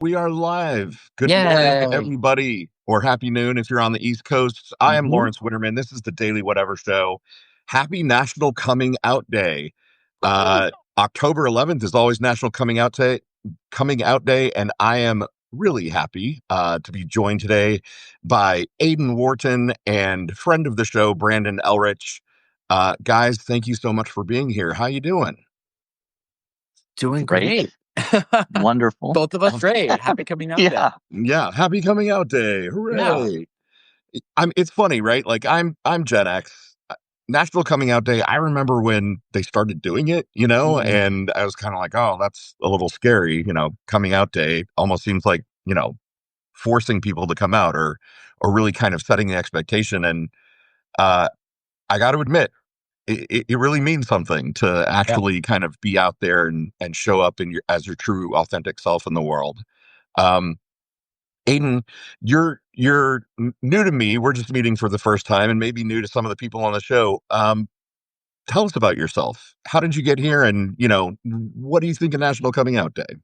We are live. Good morning, Yay. everybody, or happy noon if you're on the East Coast. I am Mhm. Lawrence Witterman. This is the Daily Whatever Show. Happy National Coming Out Day. October 11th is always National Coming Out Day, and I am really happy to be joined today by Aidan Wharton and friend of the show, Brandon Ellrich. Guys, thank you so much for being here. How you doing? Doing Great. great. Wonderful. Both of us great. Happy coming out Yeah. Yeah, happy Coming Out Day. Yeah. Hooray. It's funny, right? Like I'm Gen X. National Coming Out Day, I remember when they started doing it, and I was kind of like, oh, that's a little scary, coming out day almost seems like, forcing people to come out or really kind of setting the expectation. And I got to admit, it really means something to Yeah. actually kind of be out there and show up as your true authentic self in the world. Um, Aidan, you're new to me. We're just meeting for the first time, and maybe new to some of the people on the show. Tell us about yourself. How did you get here, and what do you think of National Coming Out Day?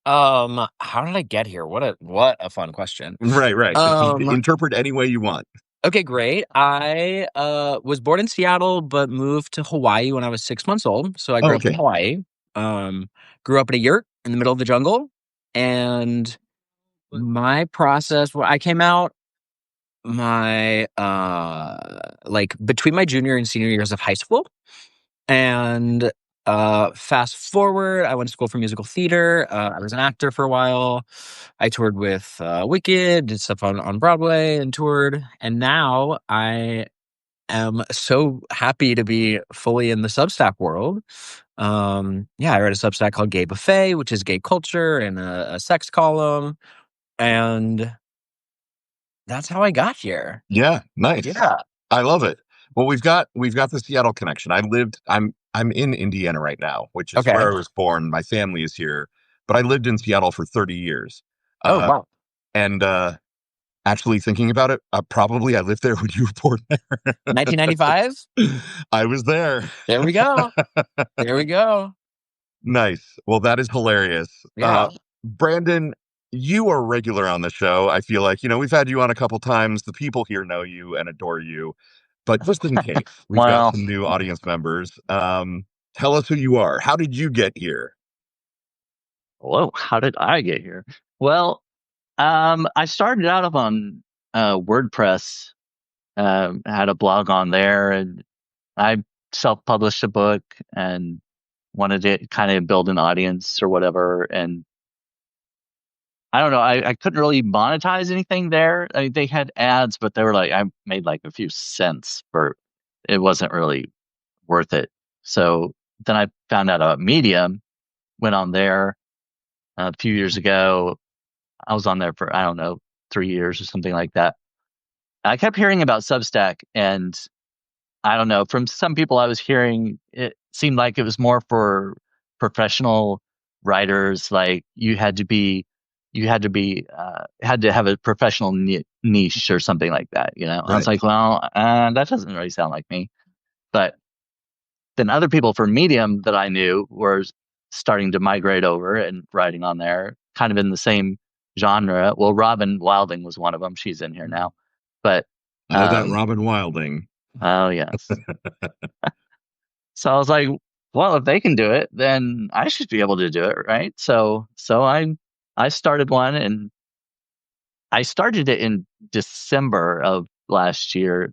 How did I get here? What a fun question. Right. Interpret any way you want. Okay, great. I was born in Seattle, but moved to Hawaii when I was 6 months old. So I grew up in Hawaii. Grew up in a yurt in the middle of the jungle, and my process. I came out my like between my junior and senior years of high school, and fast forward, I went to school for musical theater. I was an actor for a while. I toured with Wicked, did stuff on Broadway, and toured. And now I am so happy to be fully in the Substack world. I read a Substack called Gay Buffet, which is gay culture and a sex column, and that's how I got here. Yeah, nice. Yeah. I love it. Well, we've got the Seattle connection. I'm in Indiana right now, which is Okay. where I was born. My family is here, but I lived in Seattle for 30 years. Wow. And actually thinking about it, probably I lived there when you were born there. 1995? I was there. There we go. There we go. Nice. Well, that is hilarious. Yeah. Brandon, you are regular on the show. I feel like, we've had you on a couple times. The people here know you and adore you. But just in case, we've got some new audience members. Tell us who you are. How did you get here? Whoa, how did I get here? Well, I started out on WordPress. Had a blog on there, and I self-published a book and wanted to kind of build an audience or whatever. And I don't know, I couldn't really monetize anything there. I mean, they had ads, but they were like, I made like a few cents for it. Wasn't really worth it. So then I found out about Medium, went on there a few years ago. I was on there for, I don't know, 3 years or something like that. I kept hearing about Substack, and I don't know, from some people I was hearing, it seemed like it was more for professional writers. Like had to have a professional niche or something like that, Right. I was like, well, that doesn't really sound like me. But then other people from Medium that I knew were starting to migrate over and writing on there, kind of in the same genre. Well, Robin Wilding was one of them. She's in here now. But that Robin Wilding. Oh, yes. So I was like, well, if they can do it, then I should be able to do it, right? So I started one, and I started it in December of last year.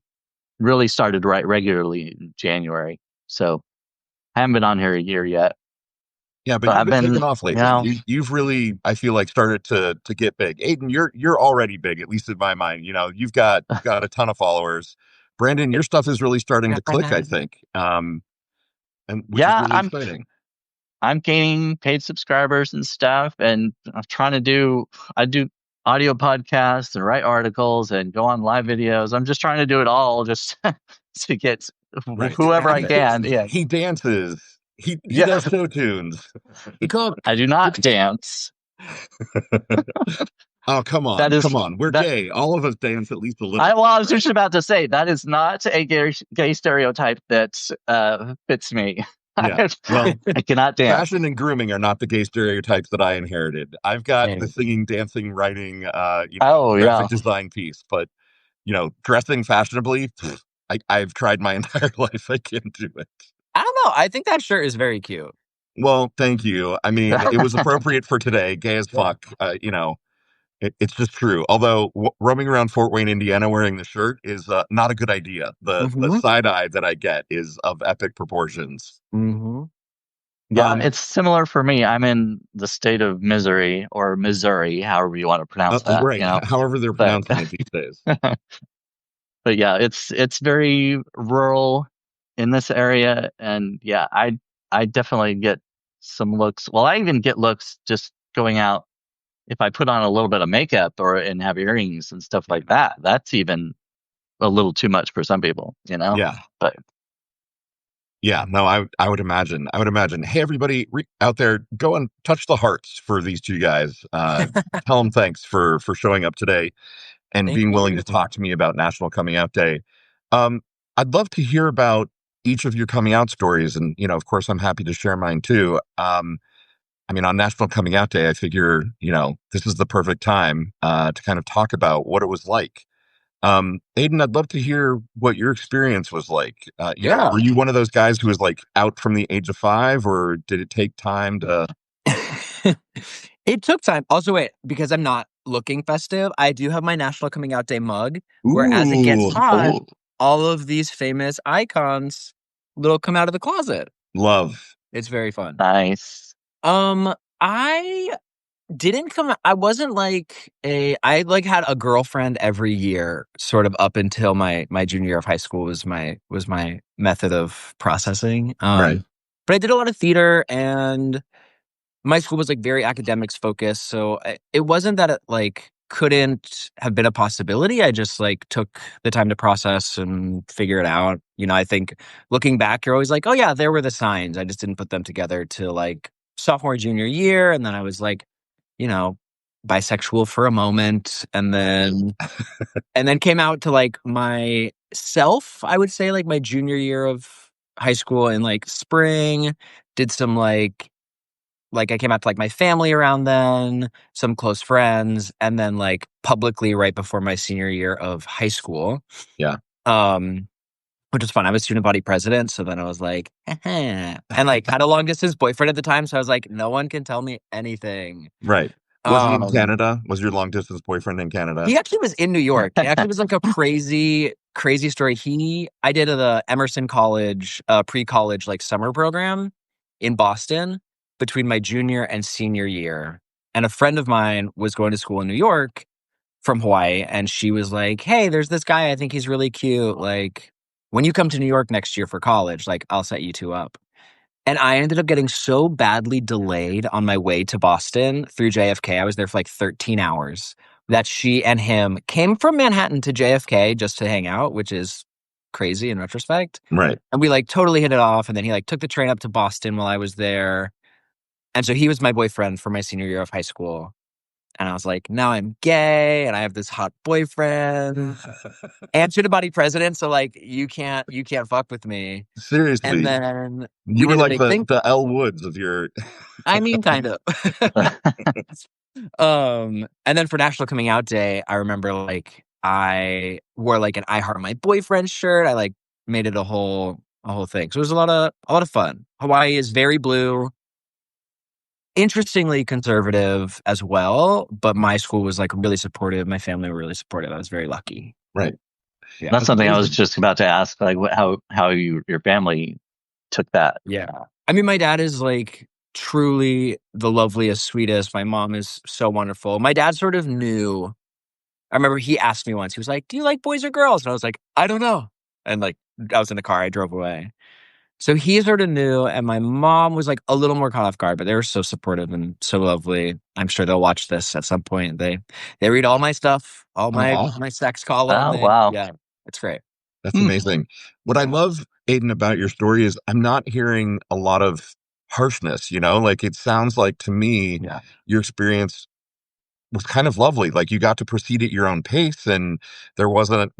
Really started to write regularly in January. So I haven't been on here a year yet. Yeah, but you've been taking off lately. You've really, I feel like, started to get big. Aidan, you're already big, at least in my mind. You've got a ton of followers. Brandon, your stuff is really starting to click, I think. And which is really exciting. I'm gaining paid subscribers and stuff, and I'm trying to I do audio podcasts and write articles and go on live videos. I'm just trying to do it all just to get whoever I can. Yeah. He dances. He does show tunes. I do not dance. Oh, come on. Come on. We're gay. All of us dance at least a little. I was just about to say, that is not a gay stereotype that fits me. Yeah. Well, I cannot dance. fashion and grooming are not the gay stereotypes that I inherited. I've got the singing, dancing, writing, graphic design piece, but dressing fashionably, I've tried my entire life. I can't do it. I don't know. I think that shirt is very cute. Well, thank you. I mean, it was appropriate for today. Gay as fuck. It's just true. Although roaming around Fort Wayne, Indiana, wearing the shirt is not a good idea. The side eye that I get is of epic proportions. Mm-hmm. Yeah, it's similar for me. I'm in the state of Missouri, or Missouri, however you want to pronounce that. Right. However they're pronouncing it these days. But yeah, it's very rural in this area, and yeah, I definitely get some looks. Well, I even get looks just going out if I put on a little bit of makeup and have earrings and stuff like that. That's even a little too much for some people, Yeah. But yeah, no, I would imagine. Hey, everybody out there, go and touch the hearts for these two guys. Tell them thanks for showing up today and being willing to talk to me about National Coming Out Day. I'd love to hear about each of your coming out stories, and of course, I'm happy to share mine too. I mean, on National Coming Out Day, I figure this is the perfect time to kind of talk about what it was like. Aidan, I'd love to hear what your experience was like. Were you one of those guys who was like out from the age of 5, or did it take time to? It took time. Also, wait, because I'm not looking festive, I do have my National Coming Out Day mug, where as it gets hot, all of these famous icons little come out of the closet. Love. It's very fun. Nice. I didn't come. I wasn't I had a girlfriend every year, sort of up until my junior year of high school was my method of processing. Right. But I did a lot of theater, and my school was very academics focused. So it wasn't that it couldn't have been a possibility. I just took the time to process and figure it out. I think looking back, you're always like, oh yeah, there were the signs. I just didn't put them together till sophomore, junior year. And then I was bisexual for a moment, and then came out to myself, I would say my junior year of high school in spring. Did some I came out to my family around then, some close friends, and then publicly right before my senior year of high school. Yeah. Which was fun. I was student body president, so then I was and had a long distance boyfriend at the time, so I was no one can tell me anything. Right. Was he in Canada? Was your long distance boyfriend in Canada? He actually was in New York. It actually was a crazy story. I did the Emerson College pre-college summer program in Boston between my junior and senior year. And a friend of mine was going to school in New York from Hawaii, and she was like, hey, there's this guy, I think he's really cute. When you come to New York next year for college, I'll set you two up. And I ended up getting so badly delayed on my way to Boston through JFK. I was there for 13 hours that she and him came from Manhattan to JFK just to hang out, which is crazy in retrospect. Right. And we totally hit it off. And then he took the train up to Boston while I was there. And so he was my boyfriend for my senior year of high school. And I was like, now I'm gay and I have this hot boyfriend and student body president. So you can't fuck with me. Seriously. And then you were the Elle Woods of your. I mean, kind of. And then for National Coming Out Day, I remember I wore an I Heart My Boyfriend shirt. I made it a whole thing. So it was a lot of fun. Hawaii is very blue. Interestingly conservative as well, but my school was really supportive. My family were really supportive. I was very lucky. Right. Yeah. That's something I was just about to ask, how your family took that. Yeah. I mean, my dad is truly the loveliest, sweetest. My mom is so wonderful. My dad sort of knew. I remember he asked me once, he was like, do you like boys or girls? And I was like, I don't know. And I was in the car, I drove away. So he sort of knew, and my mom was a little more caught off guard, but they were so supportive and so lovely. I'm sure they'll watch this at some point. They read all my stuff, all my sex column. Oh, wow. Yeah, it's great. That's amazing. What I love, Aidan, about your story is I'm not hearing a lot of harshness, it sounds like to me, your experience was kind of lovely. You got to proceed at your own pace, and there wasn't,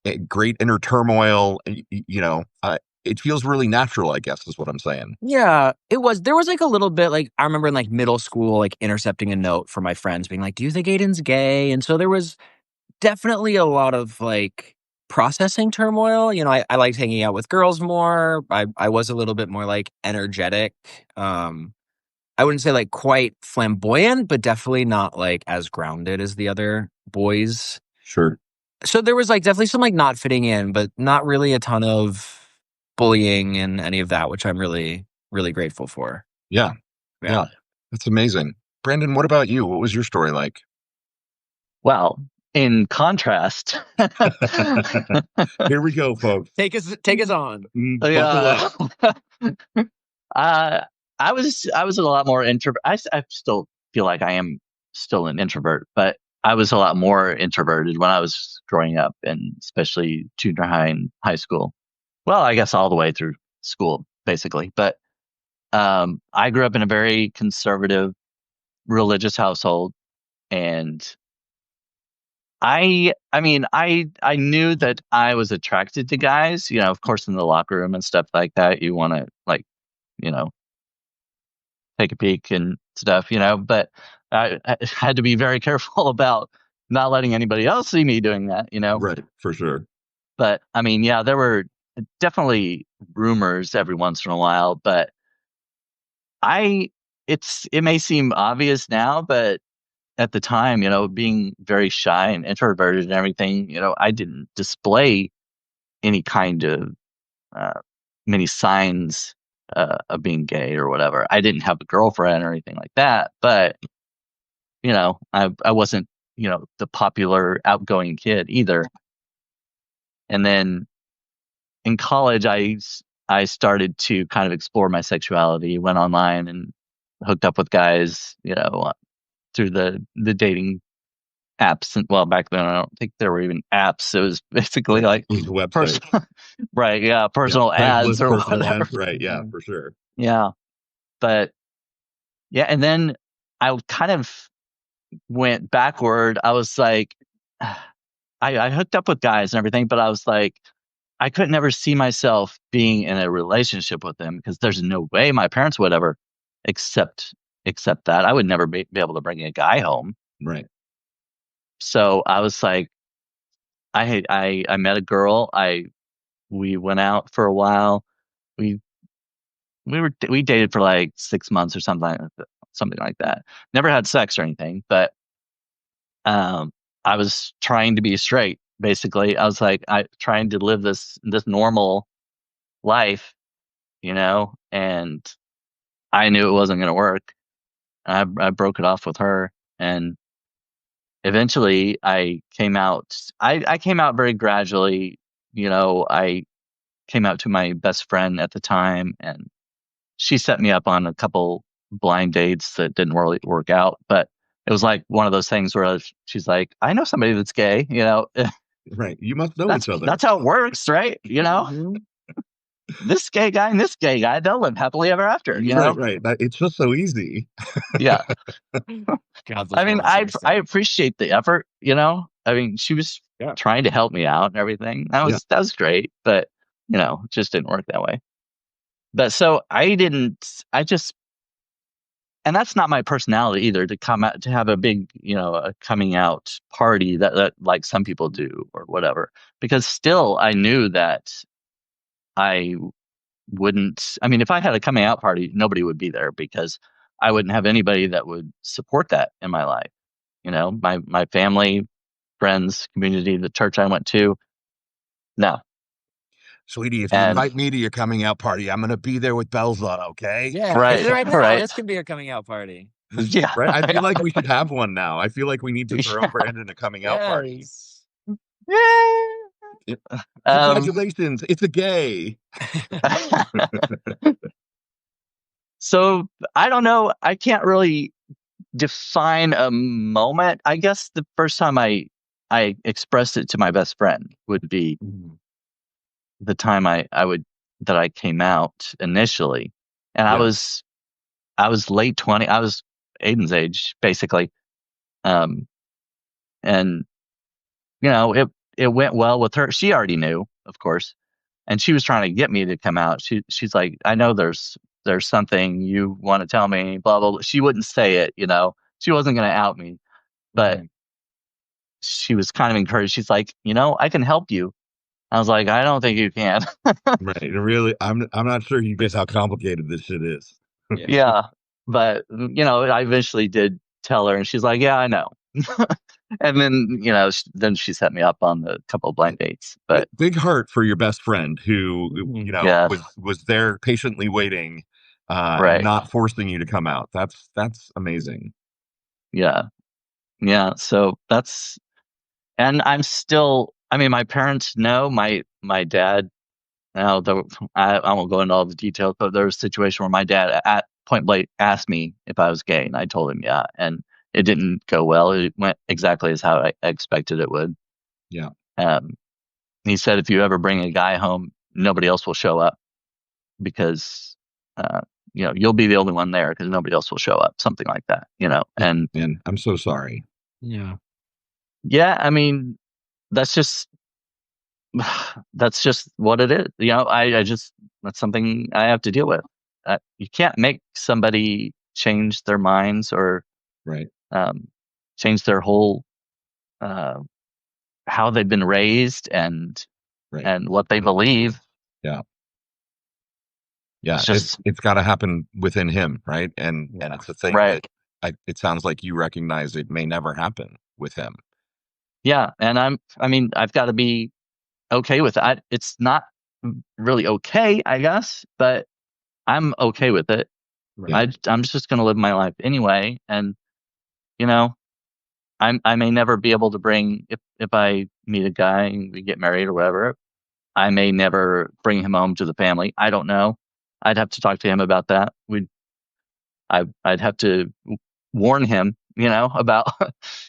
a great inner turmoil, it feels really natural, I guess, is what I'm saying. Yeah, it was. There was like a little bit like I remember in like middle school, like intercepting a note from my friends being like, "Do you think Aidan's gay?" And so there was definitely a lot of like processing turmoil. You know, I liked hanging out with girls more. I was a little bit more like energetic. I wouldn't say like quite flamboyant, but definitely not like as grounded as the other boys. Sure. So there was like definitely some like not fitting in, but not really a ton of bullying and any of that, which I'm really, really grateful for. Yeah. Yeah. That's amazing. Brandon, what about you? What was your story like? Well, in contrast, here we go, folks. Take us on. Yeah. I was a lot more introvert. I still feel like I am still an introvert, but I was a lot more introverted when I was growing up, and especially junior high and high school. Well, I guess all the way through school, basically. But I grew up in a very conservative, religious household, and I mean, I knew that I was attracted to guys. You know, of course, in the locker room and stuff like that, you want to like, you know, take a peek and stuff, you know, but I had to be very careful about not letting anybody else see me doing that, you know. Right, for sure. But I mean, yeah, there were definitely rumors every once in a while, but it may seem obvious now, but at the time, you know, being very shy and introverted and everything, you know, I didn't display any kind of many signs of being gay or whatever. I didn't have a girlfriend or anything like that, but you know, I wasn't, you know, the popular outgoing kid either. And then in college, I started to kind of explore my sexuality, went online and hooked up with guys, you know, through the dating apps. And well, back then I don't think there were even apps. It was basically like website. Right, yeah, personal ads or personal whatever. Ads, right, yeah, for sure. Yeah, but yeah, and then I kind of went backward. I was like, I hooked up with guys and everything, but I was like, I could never see myself being in a relationship with them because there's no way my parents would ever accept that. I would never be able to bring a guy home. Right. So I was like, I met a girl. We went out for a while. We we dated for like 6 months or something like that. Never had sex or anything, but I was trying to be straight. Basically, I was like, trying to live this normal life, you know, and I knew it wasn't going to work. I broke it off with her, and eventually I came out. I came out very gradually. You know, I came out to my best friend at the time, and she set me up on a couple blind dates that didn't really work out. But it was like one of those things where she's like, I know somebody that's gay, you know. Right. You must know each other. That's how it works, right? You know, this gay guy and this gay guy, they'll live happily ever after, you know? Right. It's just so easy. Yeah. God, I mean, I appreciate the effort, you know? I mean, she was trying to help me out and everything. That was great, but you know, it just didn't work that way. But so and that's not my personality either, to come out to have a big, you know, a coming out party that like some people do or whatever. Because still I knew that I wouldn't, I mean, if I had a coming out party, nobody would be there because I wouldn't have anybody that would support that in my life. You know, my family, friends, community, the church I went to. No. Sweetie, if you invite me to your coming out party, I'm going to be there with bells on, okay? Yeah, right. Right. This could be a coming out party. Yeah. Right? I feel like we should have one now. I feel like we need to throw Brandon a coming out party. Yeah. Congratulations, it's a gay. So I don't know. I can't really define a moment. I guess the first time I expressed it to my best friend would be the time that I came out initially, and I was late 20. I was Aidan's age basically, and you know it went well with her. She already knew, of course, and she was trying to get me to come out. She's like, I know there's something you want to tell me, blah, blah, blah. She wouldn't say it, she wasn't going to out me, but she was kind of encouraged. She's like, I can help you. I was like, I don't think you can. Right. Really, I'm not sure you guess how complicated this shit is. Yeah. But, I eventually did tell her, and she's like, yeah, I know. And then, then she set me up on the couple of blind dates. But big heart for your best friend who, yeah. was there patiently waiting, right. and not forcing you to come out. That's amazing. Yeah. Yeah. So and I'm still, my parents know, my dad, now I won't go into all the details, but there was a situation where my dad at point blank asked me if I was gay, and I told him, yeah. And it didn't go well. It went exactly as how I expected it would. Yeah. He said, if you ever bring a guy home, nobody else will show up because, you'll be the only one there because nobody else will show up. Something like that, and I'm so sorry. Yeah. Yeah. That's just what it is. That's something I have to deal with. You can't make somebody change their minds or right. Change their whole how they've been raised and what they believe. Yeah. Yeah, it's got to happen within him, right? And it's a thing that it sounds like you recognize it may never happen with him. Yeah, and I've got to be okay with it. It's not really okay, I guess, but I'm okay with it. Right. I'm just going to live my life anyway, and I may never be able to bring if I meet a guy and we get married or whatever. I may never bring him home to the family. I don't know. I'd have to talk to him about that. I'd have to warn him, about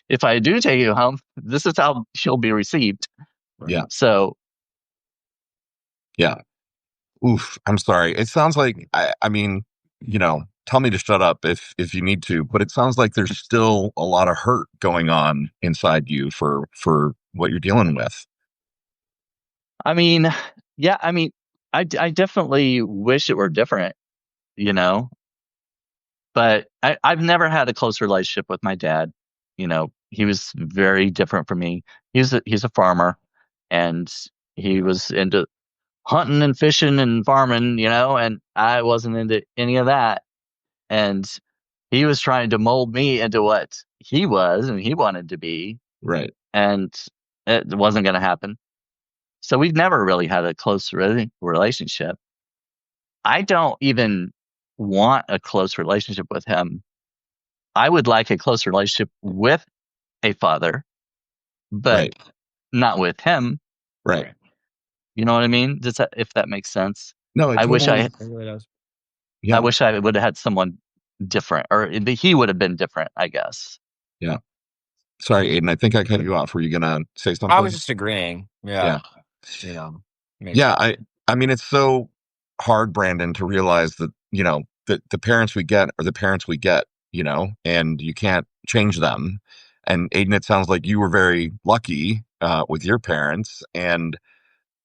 if I do take you home, this is how she'll be received. Yeah. So. Yeah. Oof. I'm sorry. It sounds like, tell me to shut up if you need to, but it sounds like there's still a lot of hurt going on inside you for what you're dealing with. Yeah, I definitely wish it were different, but I've never had a close relationship with my dad. He was very different from me. He's a farmer, and he was into hunting and fishing and farming, and I wasn't into any of that. And he was trying to mold me into what he was and he wanted to be. Right. And it wasn't going to happen. So we've never really had a close relationship. I don't even want a close relationship with him. I would like a close relationship with a father, but not with him. Right. You know what I mean? If that makes sense? No, I wish I would have had someone different, or he would have been different, I guess. Yeah. Sorry, Aidan, I think I cut you off. Were you gonna say something? I was just agreeing. Yeah. Yeah. It's so hard, Brandon, to realize that, the parents we get are the parents we get, and you can't change them. And Aidan, it sounds like you were very lucky with your parents. And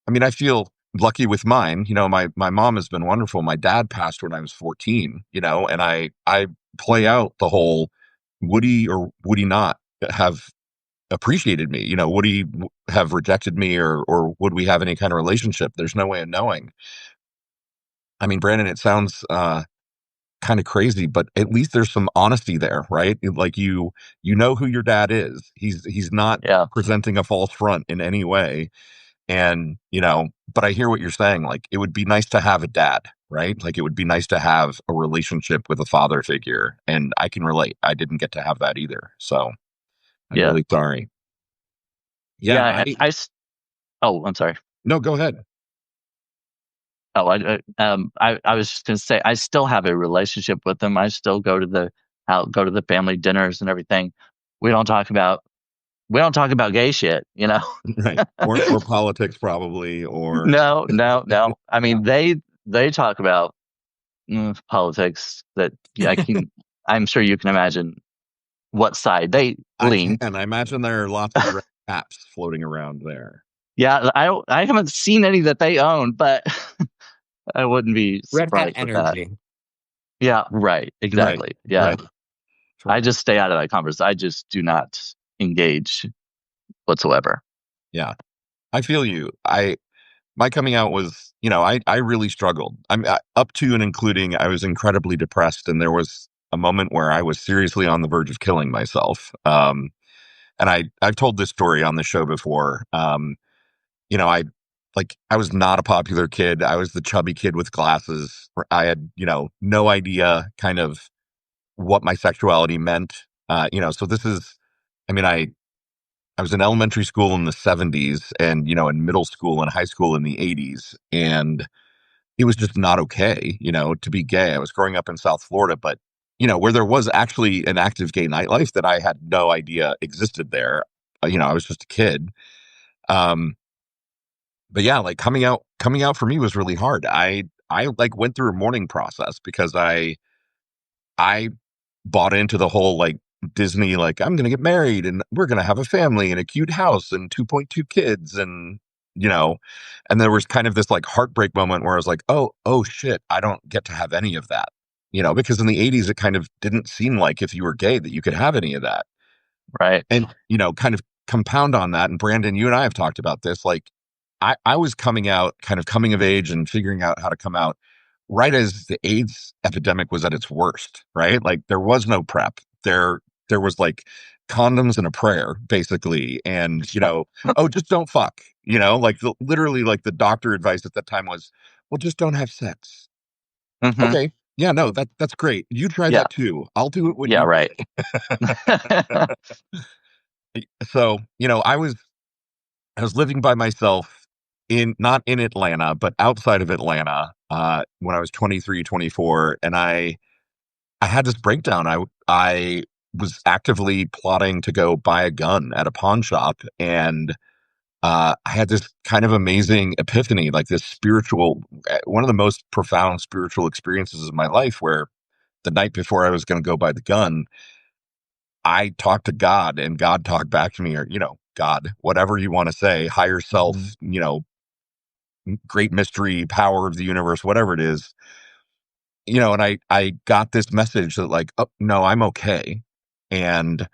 I feel lucky with mine. My mom has been wonderful. My dad passed when I was 14, and I play out the whole would he or would he not have appreciated me? Would he have rejected me, or would we have any kind of relationship? There's no way of knowing. Brandon, it sounds kind of crazy, but at least there's some honesty there, right? Like you know who your dad is. He's not presenting a false front in any way. And, but I hear what you're saying. Like, it would be nice to have a dad, right? Like, it would be nice to have a relationship with a father figure. And I can relate. I didn't get to have that either. So I'm really sorry. Yeah. I'm sorry. No, go ahead. Oh, I was just going to say, I still have a relationship with them. I still go to the family dinners and everything. We don't talk about gay shit, Right. Or politics, probably, or no. They talk about politics that I'm sure you can imagine what side they lean. I imagine there are lots of red caps floating around there. Yeah, I haven't seen any that they own, but I wouldn't be Red hat surprised with that. energy. Yeah, right. Exactly. Right, Yeah. right. I just stay out of that conversation. I just do not engage whatsoever. Yeah. I feel you. My coming out was, I really struggled. Up to and including I was incredibly depressed, and there was a moment where I was seriously on the verge of killing myself. And I've told this story on the show before. I I was not a popular kid. I was the chubby kid with glasses. I had, no idea kind of what my sexuality meant. So this is, I mean, I was in elementary school in the 70s and, in middle school and high school in the 80s. And it was just not okay, to be gay. I was growing up in South Florida, but, where there was actually an active gay nightlife that I had no idea existed there. I was just a kid. Um, but yeah, like coming out for me was really hard. I like went through a mourning process because I bought into the whole like Disney, like I'm going to get married and we're going to have a family and a cute house and 2.2 kids. And, you know, and there was kind of this like heartbreak moment where I was like, oh shit, I don't get to have any of that, because in the 80s, it kind of didn't seem like if you were gay that you could have any of that. Right. And, kind of compound on that. And Brandon, you and I have talked about this. Like I was coming out, kind of coming of age and figuring out how to come out right as the AIDS epidemic was at its worst, right? Like there was no PrEP. There was like condoms and a prayer, basically. And, oh, just don't fuck, like literally like the doctor advice at that time was, well, just don't have sex. Mm-hmm. Okay. Yeah, no, that's great. You try that too. I'll do it when yeah, you right. So, I was living by myself not in Atlanta, but outside of Atlanta, when I was 23, 24, and I had this breakdown. I was actively plotting to go buy a gun at a pawn shop, and I had this kind of amazing epiphany, like this spiritual, one of the most profound spiritual experiences of my life, where the night before I was going to go buy the gun, I talked to God and God talked back to me, or, God, whatever you want to say, higher self, great mystery, power of the universe, whatever it is, and I got this message that like, oh, no, I'm okay. And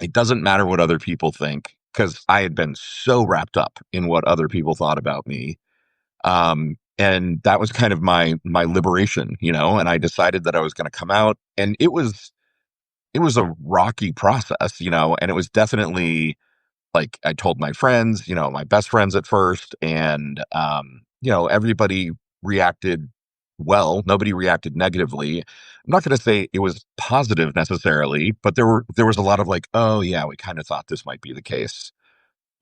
it doesn't matter what other people think, because I had been so wrapped up in what other people thought about me. And that was kind of my liberation, and I decided that I was going to come out, and it was a rocky process, and it was definitely like I told my friends, my best friends at first, and everybody reacted well. Nobody reacted negatively. I'm not going to say it was positive necessarily, but there was a lot of like, oh yeah, we kind of thought this might be the case.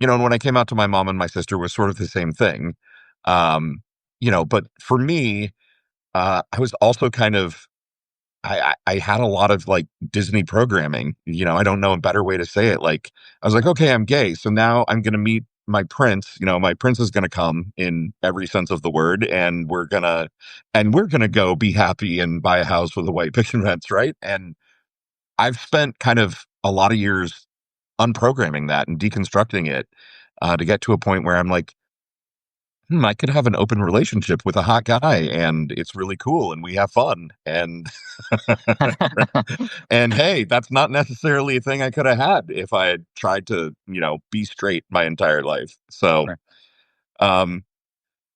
And when I came out to my mom and my sister was sort of the same thing. But for me, I was also kind of I had a lot of like Disney programming, I don't know a better way to say it. Like I was like, okay, I'm gay. So now I'm going to meet my prince, my prince is going to come in every sense of the word. And we're going to go be happy and buy a house with a white picket fence. Right. And I've spent kind of a lot of years unprogramming that and deconstructing it, to get to a point where I'm like, I could have an open relationship with a hot guy and it's really cool and we have fun. And hey, that's not necessarily a thing I could have had if I had tried to, be straight my entire life. So, Right.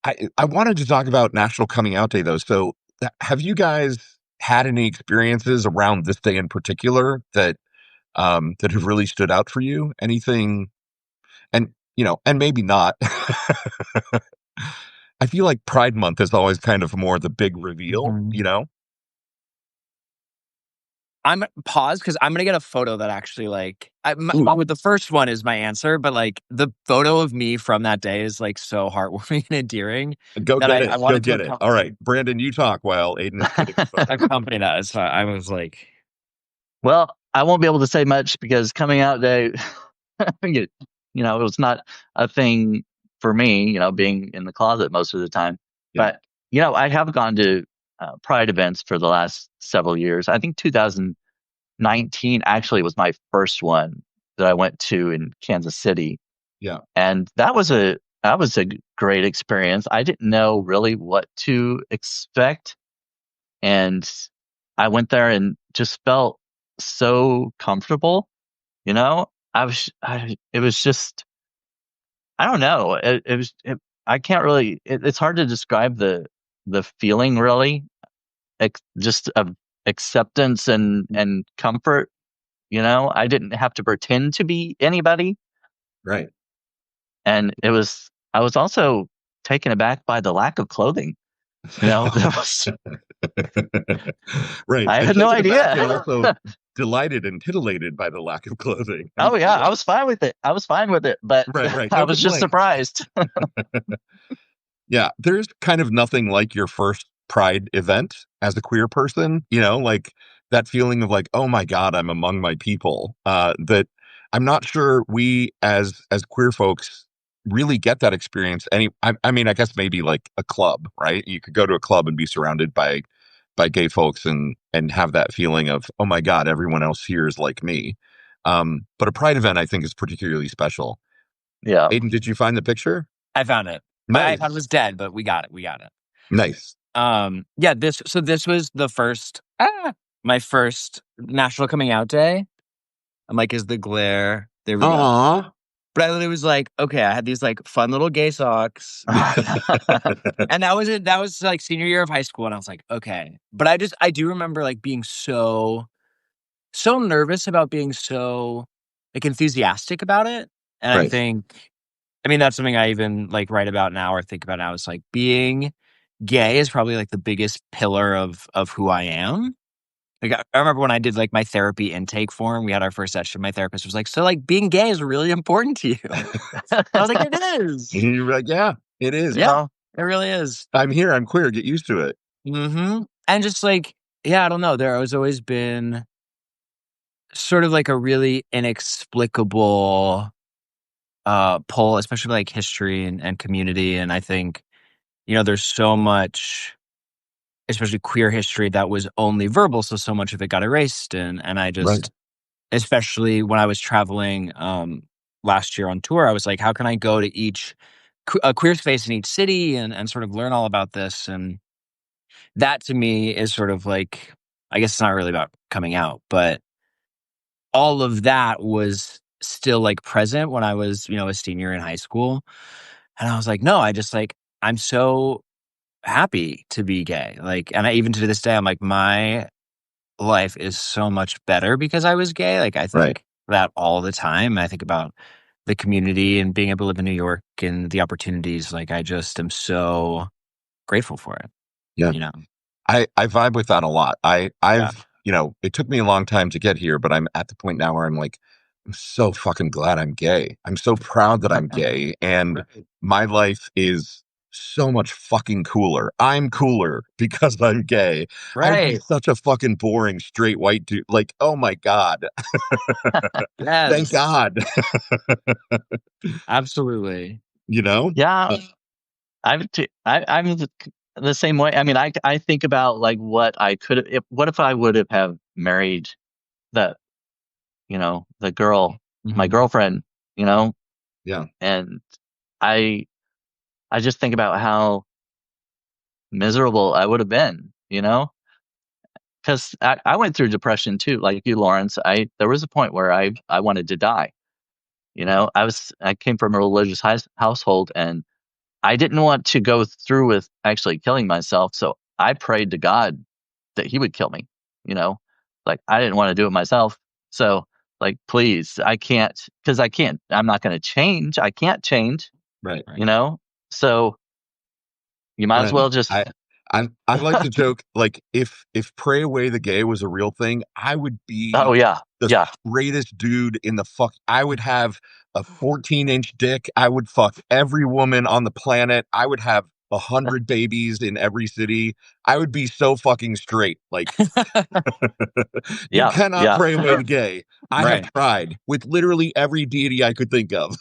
I wanted to talk about National Coming Out Day though. So have you guys had any experiences around this day in particular that have really stood out for you? Anything, and, and maybe not. I feel like Pride Month is always kind of more the big reveal, I'm paused because I'm gonna get a photo that actually like with the first one is my answer, but like the photo of me from that day is like so heartwarming and endearing. Go that get it. I Go wanted to get it. All right, Brandon, you talk while Aidan is getting the photo. accompany that. So I was like, well, I won't be able to say much because coming out day, I think it was not a thing for me, being in the closet most of the time. Yeah. But, I have gone to Pride events for the last several years. I think 2019 actually was my first one that I went to in Kansas City. Yeah. And that was a great experience. I didn't know really what to expect. And I went there and just felt so comfortable. It was just, I don't know. I can't really, it's hard to describe the feeling really, just of acceptance and comfort. I didn't have to pretend to be anybody. Right. And I was also taken aback by the lack of clothing. That was, right. I And had no taken aback idea. and also delighted and titillated by the lack of clothing. Oh yeah, I was fine with it. But Right. I No was just complaint. surprised. Yeah, there's kind of nothing like your first Pride event as a queer person, like that feeling of like, oh my God, I'm among my people. That I'm not sure we as queer folks really get that experience. I mean, I guess maybe like a club, right? You could go to a club and be surrounded by gay folks and have that feeling of, oh my God, everyone else here is like me. But a Pride event, I think, is particularly special. Yeah. Aidan, did you find the picture? I found it. My Nice. iPod was dead, but we got it. Nice. Yeah, this was the first my first national coming out day. I'm like, is the glare? There we go. Aww. But I literally was like, okay, I had these like fun little gay socks. And that was it. That was like senior year of high school. And I was like, okay. But I do remember like being so nervous about being so like enthusiastic about it. And I Right. think, I mean, that's something I even like write about now or think about now. Is like being gay is probably like the biggest pillar of who I am. Like I remember when I did like my therapy intake form, we had our first session. My therapist was like, "So like being gay is really important to you." I was like, "It is." You're like, yeah, it is. Yeah, it really is. I'm here. I'm queer. Get used to it. Mm-hmm. And just like, yeah, I don't know. There has always been sort of like a really inexplicable pull, especially like history and community. And I think, there's so much, especially queer history, that was only verbal. So much of it got erased. And I just, Right. especially when I was traveling last year on tour, I was like, how can I go to each a queer space in each city and sort of learn all about this? And that to me is sort of like, I guess it's not really about coming out, but all of that was still like present when I was, a senior in high school. And I was like, no, I just like, I'm so happy to be gay. Like, and even to this day, I'm like, my life is so much better because I was gay. Like, I think that all the time. I think about the community and being able to live in New York and the opportunities. Like, I just am so grateful for it. Yeah. I vibe with that a lot. I've it took me a long time to get here, but I'm at the point now where I'm like, I'm so fucking glad I'm gay. I'm so proud that I'm gay. And my life is so much fucking cooler. I'm cooler because I'm gay. Right. I'm such a fucking boring straight white dude. Like, oh my God. Yes. Thank God. Absolutely. Yeah. I'm the same way. I mean, I think about like what I could have, what if I would have married the girl, my girlfriend, Yeah. and I just think about how miserable I would have been, because I went through depression too, like you, Lawrence. There was a point where I wanted to die. I came from a religious household, and I didn't want to go through with actually killing myself. So I prayed to God that he would kill me, like I didn't want to do it myself. So like, please, I can't, because I'm not going to change. I can't change. Right. So you might as well just. I like to joke, like if pray away the gay was a real thing, I would be the straightest dude in the fuck. I would have a 14-inch dick. I would fuck every woman on the planet. I would have 100 babies in every city. I would be so fucking straight. Like you cannot pray away the gay. I have tried with literally every deity I could think of.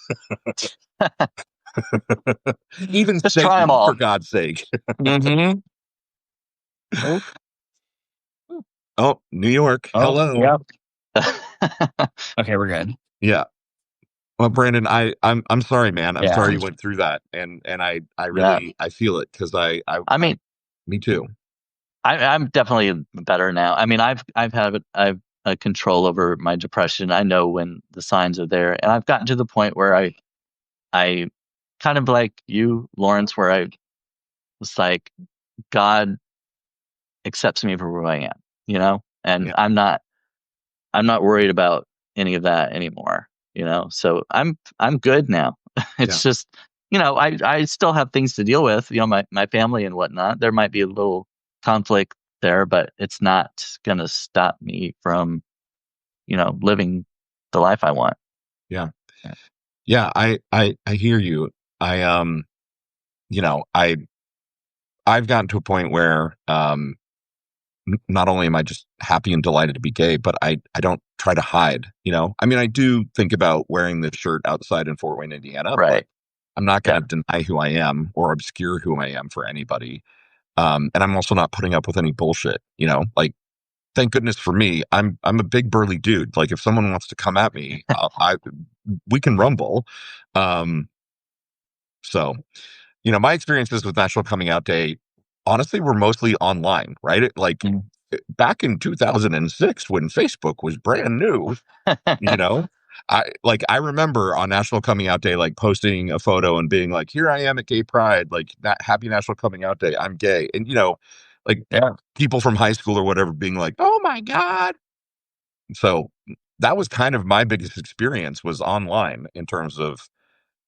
Even just Satan, try them all, for God's sake. Mm-hmm. Oh, New York. Hello. Yep. Okay, we're good. Yeah. Well, Brandon, I'm sorry, man. I'm Yeah. sorry you went through that, and I Yeah. really I feel it because I mean, me too. I'm definitely better now. I mean, I've a control over my depression. I know when the signs are there, and I've gotten to the point where I kind of like you, Lawrence, where I was like, God accepts me for who I am, and Yeah, I'm not worried about any of that anymore, So I'm good now. yeah, It's just, I still have things to deal with, my family and whatnot. There might be a little conflict there, but it's not gonna stop me from, living the life I want. yeah, yeah. I hear you. I you know, I've gotten to a point where not only am I just happy and delighted to be gay, but I don't try to hide. I mean, I do think about wearing this shirt outside in Fort Wayne, Indiana, but Right. I'm not going Yeah. to deny who I am or obscure who I am for anybody. And I'm also not putting up with any bullshit. Like, thank goodness for me, I'm a big burly dude. Like, if someone wants to come at me, we can rumble. Um, so my experiences with National Coming Out Day, honestly, were mostly online, right? Mm. Back in 2006 when Facebook was brand new, you know, I remember on National Coming Out Day, like posting a photo and being like, here I am at Gay Pride, like happy National Coming Out Day. I'm gay. And, like Yeah. people from high school or whatever being like, oh my God. So that was kind of my biggest experience was online in terms of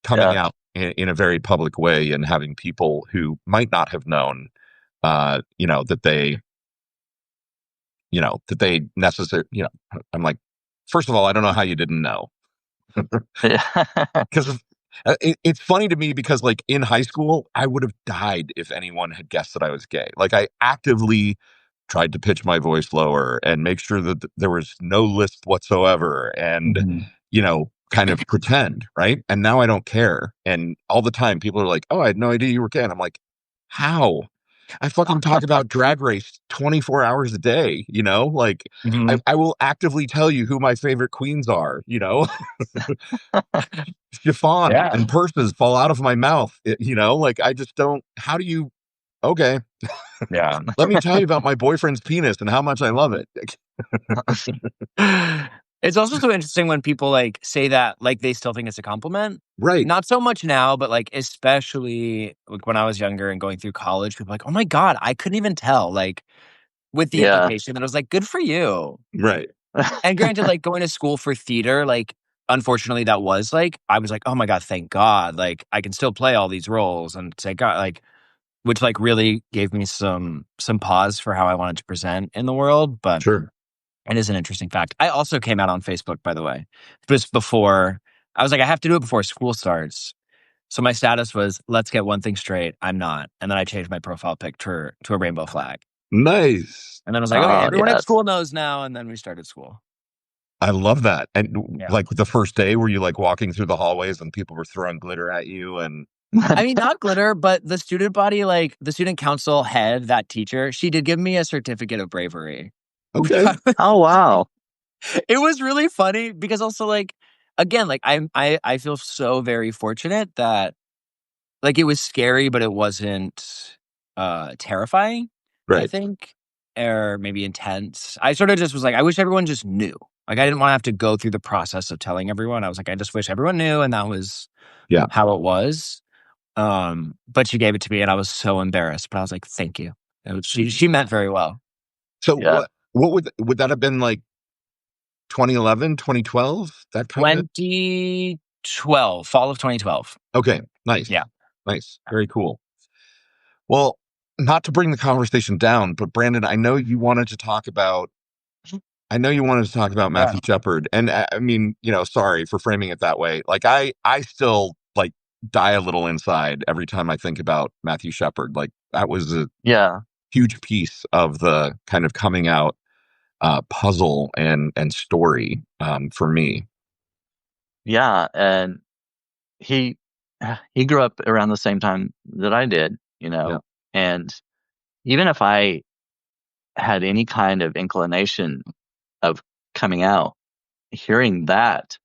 coming Yeah. out in a very public way and having people who might not have known, that they necessarily, I'm like, first of all, I don't know how you didn't know. Yeah. Because it's funny to me because like in high school, I would have died if anyone had guessed that I was gay. Like I actively tried to pitch my voice lower and make sure that there was no lisp whatsoever and, Mhm. kind of pretend, right? And now I don't care. And all the time people are like, oh, I had no idea you were gay. And I'm like, how? I fucking talk about Drag Race 24 hours a day, like Mhm. I will actively tell you who my favorite queens are, chiffon Yeah. and purses fall out of my mouth, like I just don't, how do you, okay, Yeah. let me tell you about my boyfriend's penis and how much I love it. It's also so interesting when people like say that like they still think it's a compliment. Right. Not so much now, but like especially like when I was younger and going through college, people were like, oh my God, I couldn't even tell. Like with the Yeah. implication that I was like, good for you. Right. And granted, like going to school for theater, like unfortunately that was like, I was like, oh my God, thank God. Like I can still play all these roles and say God, like which like really gave me some pause for how I wanted to present in the world. But Sure. it is an interesting fact. I also came out on Facebook, by the way, just before I was like, I have to do it before school starts. So my status was, let's get one thing straight. I'm not. And then I changed my profile picture to a rainbow flag. Nice. And then I was like, okay, Oh, everyone at yes. school knows now. And then we started school. I love that. And Yeah. like the first day, were you like walking through the hallways and people were throwing glitter at you and I mean, not glitter, but the student body, like the student council head, that teacher, she did give me a certificate of bravery. okay. Oh, wow. It was really funny because also like, again, like I feel so very fortunate that like, it was scary, but it wasn't, terrifying, I Right. think, or maybe intense. I sorta just was like, I wish everyone just knew. Like, I didn't wanna have to go through the process of telling everyone. I was like, I just wish everyone knew, and that was Yeah. how it was. But she gave it to me, and I was so embarrassed, but I was like, "Thank you." She meant very well. So Yeah. what would that have been like 2011, 2012? That kind of 2012, fall of 2012. okay. Nice. Yeah. Nice. Very cool. Well, not to bring the conversation down, but Brandon, I know you wanted to talk about Yeah. Matthew Shepard. And I mean, sorry for framing it that way. Like I still like die a little inside every time I think about Matthew Shepard. Like that was a Yeah. huge piece of the kind of coming out puzzle and story for me. Yeah. And he he grew up around the same time that I did, Yeah. and even if I had any kind of inclination of coming out, hearing that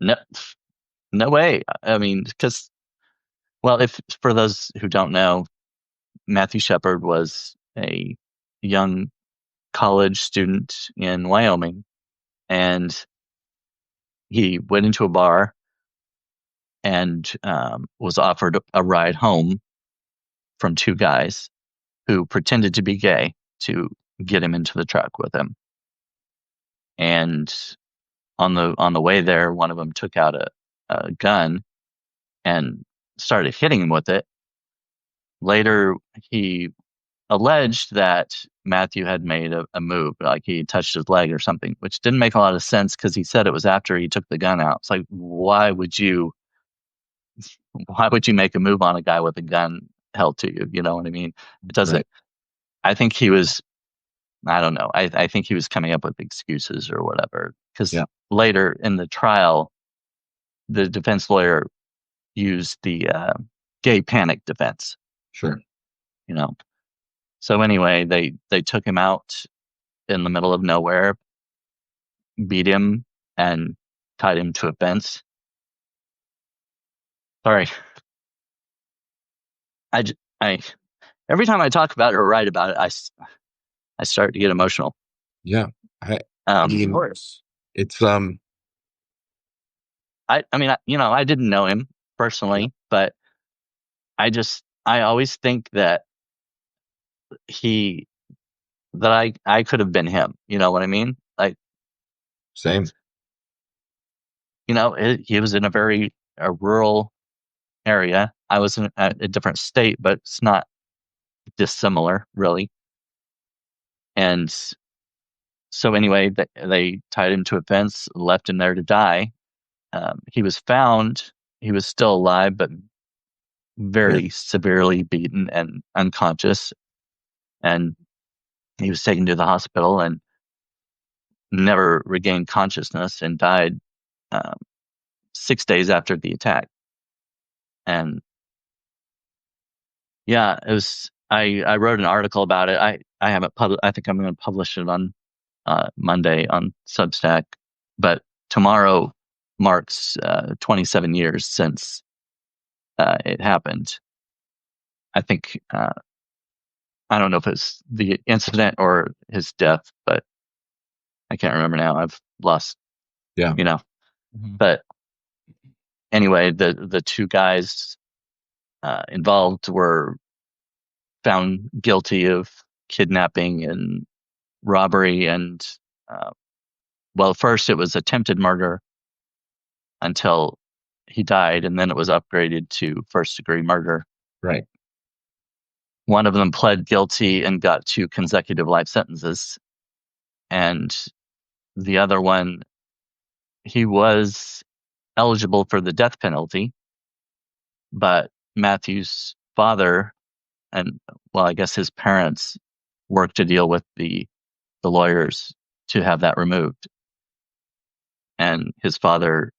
No, no way. I mean, because, well, if for those who don't know, Matthew Shepard was a young college student in Wyoming, and he went into a bar and was offered a ride home from two guys who pretended to be gay to get him into the truck with him. And on the way there, one of them took out a gun and started hitting him with it. Later, he alleged that Matthew had made a move, like he touched his leg or something, which didn't make a lot of sense because he said it was after he took the gun out. It's like, why would you make a move on a guy with a gun held to you? You know what I mean? It doesn't. Right. I think he was. I don't know. I think he was coming up with excuses or whatever. Because later in the trial, the defense lawyer used the gay panic defense. Sure. You know. So anyway, they took him out in the middle of nowhere, beat him, and tied him to a fence. Sorry. I every time I talk about it or write about it, I start to get emotional. Yeah. Of course. It's I mean, I didn't know him personally, but I always think that I could have been him. You know what I mean? Like, same. He was in a rural area. I was in a different state, but it's not dissimilar, really. And so anyway, they tied him to a fence, left him there to die. He was found. He was still alive, but very severely beaten and unconscious. And he was taken to the hospital and never regained consciousness and died 6 days after the attack. And yeah, it was. I wrote an article about it. I haven't published. I think I'm going to publish it on Monday on Substack. But tomorrow marks 27 years since it happened. I think I don't know if it's the incident or his death, but I can't remember now. I've lost. Yeah. Mm-hmm. But anyway, the two guys involved were found guilty of kidnapping and robbery and first it was attempted murder until he died, and then it was upgraded to first-degree murder. Right. One of them pled guilty and got 2 consecutive life sentences, and the other one, he was eligible for the death penalty, but Matthew's father and, I guess his parents worked to deal with the lawyers to have that removed. And his father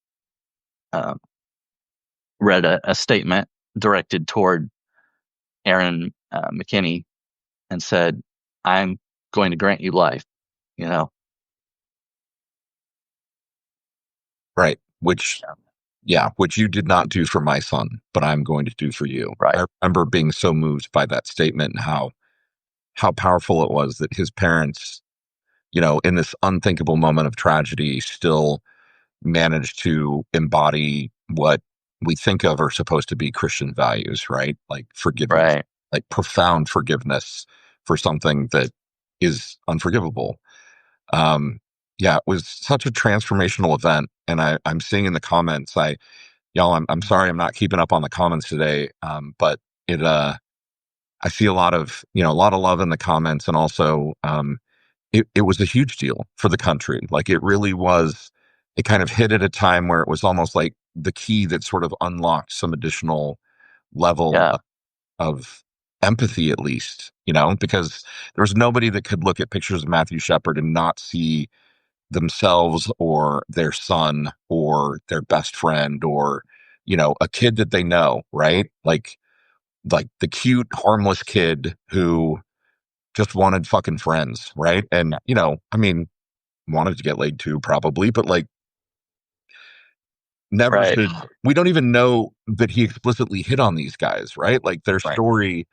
read a statement directed toward Aaron McKinney and said, "I'm going to grant you life," Right. Which you did not do for my son, but I'm going to do for you. Right. I remember being so moved by that statement and how powerful it was that his parents, in this unthinkable moment of tragedy, still managed to embody what we think of are supposed to be Christian values, right? Like forgiveness, right. Like profound forgiveness for something that is unforgivable. It was such a transformational event. And I'm seeing in the comments, I'm sorry I'm not keeping up on the comments today, but I see a lot of love in the comments, and also it was a huge deal for the country. Like it really was. It kind of hit at a time where it was almost like the key that sort of unlocked some additional level of empathy, at least, because there was nobody that could look at pictures of Matthew Shepard and not see themselves or their son or their best friend or, a kid that they know, right? Like the cute, harmless kid who just wanted fucking friends, right? And, wanted to get laid too, probably, but never should. We don't even know that he explicitly hit on these guys, right? Like their story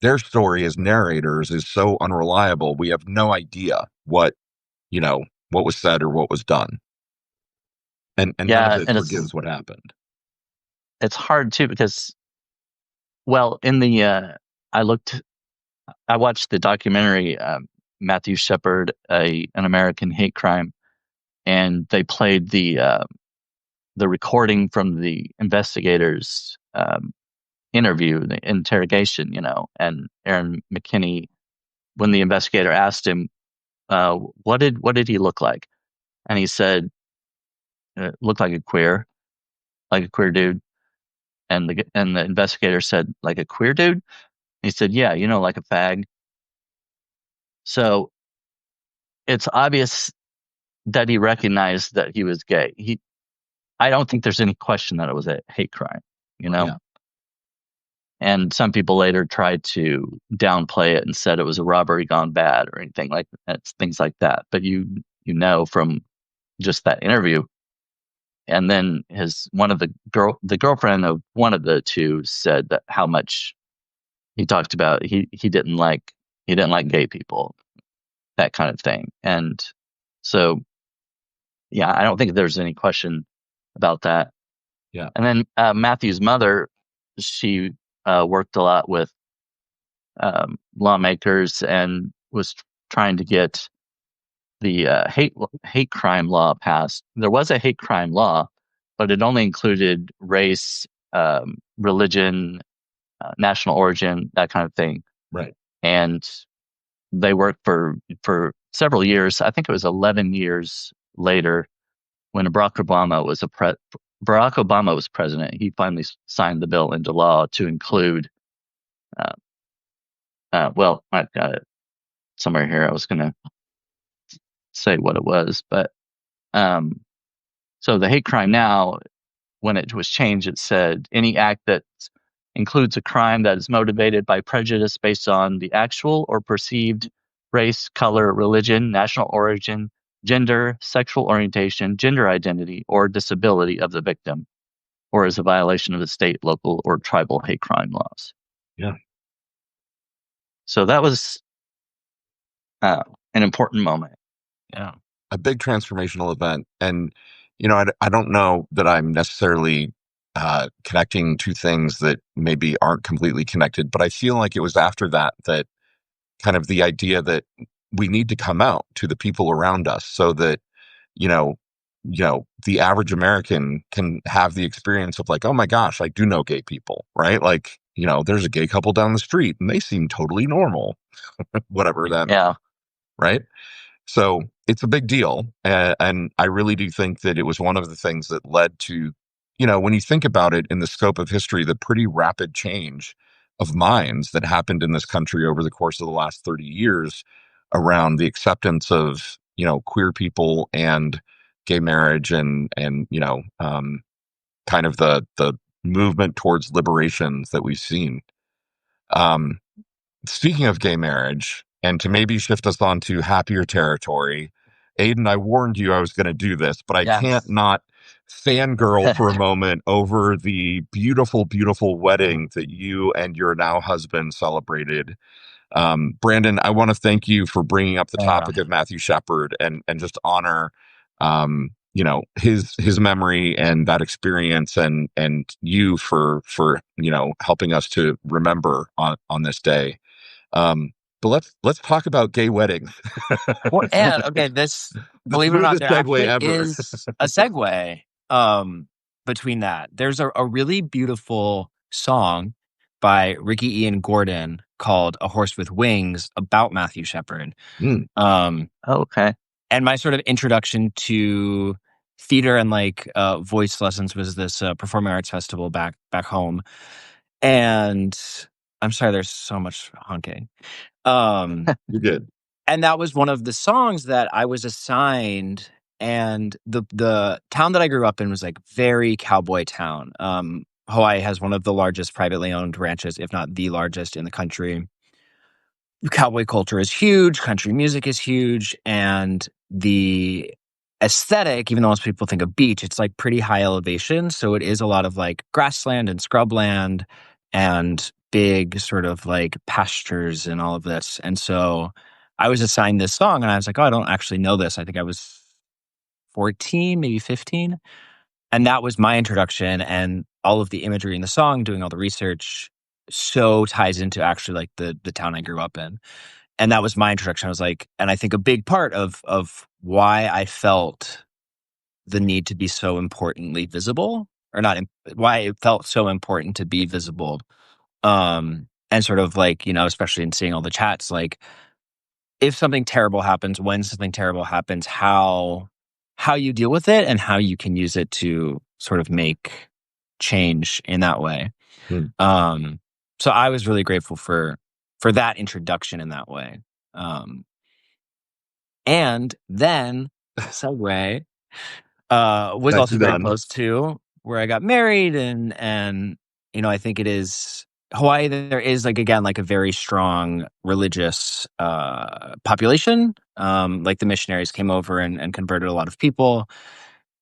as narrators is so unreliable. We have no idea what was said or what was done. And none of it forgives what happened. It's hard too because, well, I watched the documentary Matthew Shepard, an American hate crime, and they played the recording from the investigators' interview, the interrogation, and Aaron McKinney, when the investigator asked him, what did he look like? And he said, looked like a queer dude. And the investigator said, like a queer dude? And he said, yeah, like a fag. So it's obvious that he recognized that he was gay. I don't think there's any question that it was a hate crime, Yeah. And some people later tried to downplay it and said it was a robbery gone bad or anything like that, things like that. But from just that interview, and then the girlfriend of one of the two said that how much he talked about he didn't like gay people, that kind of thing. And so, yeah, I don't think there's any question about that. Yeah. And then Matthew's mother, she worked a lot with lawmakers and was trying to get the hate crime law passed. There was a hate crime law, but it only included race, religion, national origin, that kind of thing. Right. And they worked for several years. I think it was 11 years later, when Barack Obama was president, he finally signed the bill into law to include. Well, I've got it somewhere here. I was going to say what it was, but so the hate crime now, when it was changed, it said any act that includes a crime that is motivated by prejudice based on the actual or perceived race, color, religion, national origin, gender, sexual orientation, gender identity, or disability of the victim, or is a violation of the state, local, or tribal hate crime laws. Yeah. So that was an important moment. Yeah. A big transformational event. And, I don't know that I'm necessarily connecting two things that maybe aren't completely connected, but I feel like it was after that kind of the idea that we need to come out to the people around us so that, the average American can have the experience of like, oh my gosh, I do know gay people, right? Like, there's a gay couple down the street and they seem totally normal, whatever that means, right? So it's a big deal. And I really do think that it was one of the things that led to, when you think about it in the scope of history, the pretty rapid change of minds that happened in this country over the course of the last 30 years around the acceptance of, queer people and gay marriage and kind of the movement towards liberation that we've seen. Speaking of gay marriage, and to maybe shift us onto happier territory, Aidan, I warned you I was going to do this, but I can't not fangirl for a moment over the beautiful, beautiful wedding that you and your now husband celebrated. Brandon, I want to thank you for bringing up the topic of Matthew Shepard and just honor, his memory and that experience and you for helping us to remember on this day. But let's talk about gay weddings. Well, and okay, this believe it or not, there actually is a segue between that. There's a really beautiful song by Ricky Ian Gordon called "A Horse with Wings" about Matthew Shepard. Okay. And my sort of introduction to theater and voice lessons was this performing arts festival back home. And I'm sorry, there's so much honking. You're good. And that was one of the songs that I was assigned. And the town that I grew up in was very cowboy town. Hawaii has one of the largest privately owned ranches, if not the largest in the country. Cowboy culture is huge. Country music is huge. And the aesthetic, even though most people think of beach, it's like pretty high elevation. So it is a lot of like grassland and scrubland and big sort of like pastures and all of this. And so I was assigned this song and I was like, oh, I don't actually know this. I think I was 14, maybe 15. And that was my introduction, and all of the imagery in the song, doing all the research, so ties into actually like the town I grew up in. And that was my introduction. I was like, and I think a big part of why I felt the need to be so importantly visible, or not, why it felt so important to be visible. And sort of like, especially in seeing all the chats, like if something terrible happens, when something terrible happens, how you deal with it and how you can use it to sort of make change in that way. So I was really grateful for that introduction in that way. And then segue was also very close to where I got married, and I think it is Hawaii. There is like, again, like a very strong religious population. Like the missionaries came over and converted a lot of people.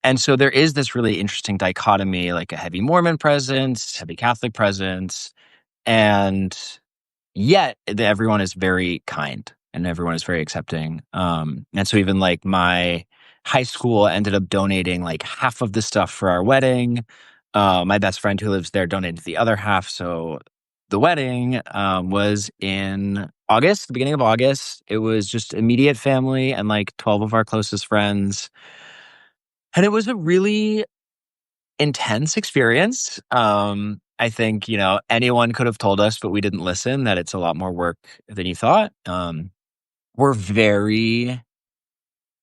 And so there is this really interesting dichotomy, like a heavy Mormon presence, heavy Catholic presence, and yet everyone is very kind and everyone is very accepting. And so even like my high school ended up donating like half of the stuff for our wedding. My best friend who lives there donated the other half. So the wedding was in August, the beginning of August. It was just immediate family and like 12 of our closest friends. And it was a really intense experience. I think, anyone could have told us, but we didn't listen, that it's a lot more work than you thought. We're very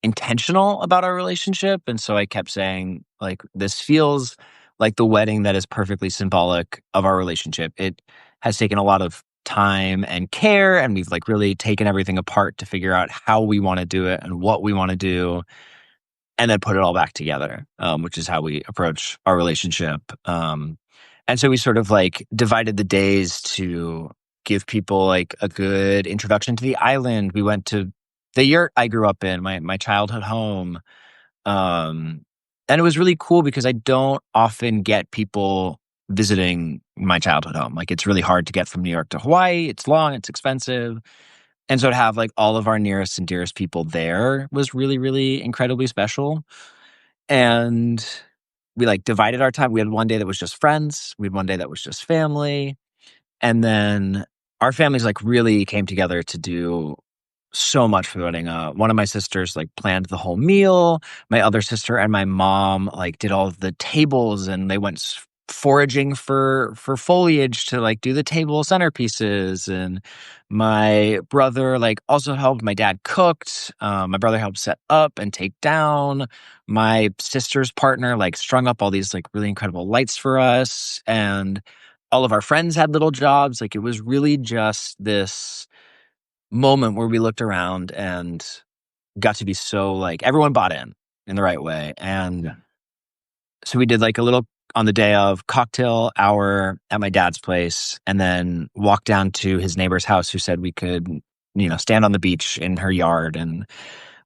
intentional about our relationship. And so I kept saying, like, this feels like the wedding that is perfectly symbolic of our relationship. It has taken a lot of time and care, and we've like really taken everything apart to figure out how we want to do it and what we want to do, and then put it all back together, which is how we approach our relationship. And so we sort of like divided the days to give people like a good introduction to the island. We went to the yurt I grew up in, my childhood home. And it was really cool because I don't often get people visiting my childhood home. Like, it's really hard to get from New York to Hawaii. It's long, it's expensive. And so to have like all of our nearest and dearest people there was really, really incredibly special. And we like divided our time. We had one day that was just friends. We had one day that was just family. And then our families like really came together to do so much for the wedding. One of my sisters like planned the whole meal. My other sister and my mom like did all of the tables, and they went foraging for foliage to like do the table centerpieces. And my brother like also helped. My dad cooked. My brother helped set up and take down. My sister's partner like strung up all these like really incredible lights for us, and all of our friends had little jobs. Like, it was really just this moment where we looked around and got to be so like, everyone bought in the right way. And so we did like a little, on the day of, cocktail hour at my dad's place, and then walked down to his neighbor's house who said we could, stand on the beach in her yard. And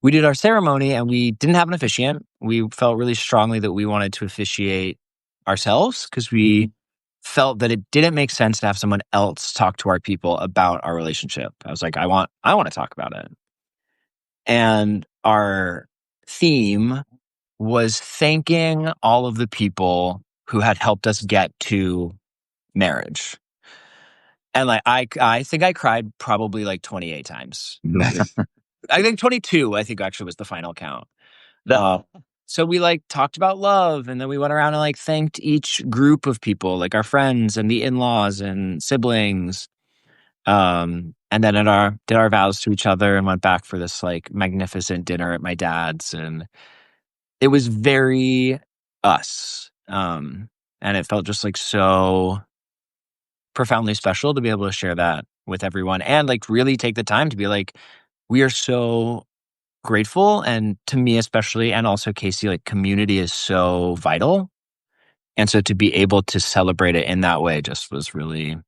we did our ceremony, and we didn't have an officiant. We felt really strongly that we wanted to officiate ourselves because we felt that it didn't make sense to have someone else talk to our people about our relationship. I was like, I want to talk about it. And our theme was thanking all of the people who had helped us get to marriage. And like, I think I cried probably like 28 times. I think 22, I think actually was the final count. So we like talked about love, and then we went around and like thanked each group of people, like our friends and the in-laws and siblings. And then did our vows to each other, and went back for this like magnificent dinner at my dad's. And it was very us. And it felt just like so profoundly special to be able to share that with everyone, and like really take the time to be like, we are so grateful. And to me especially, and also Casey, like community is so vital. And so to be able to celebrate it in that way just was really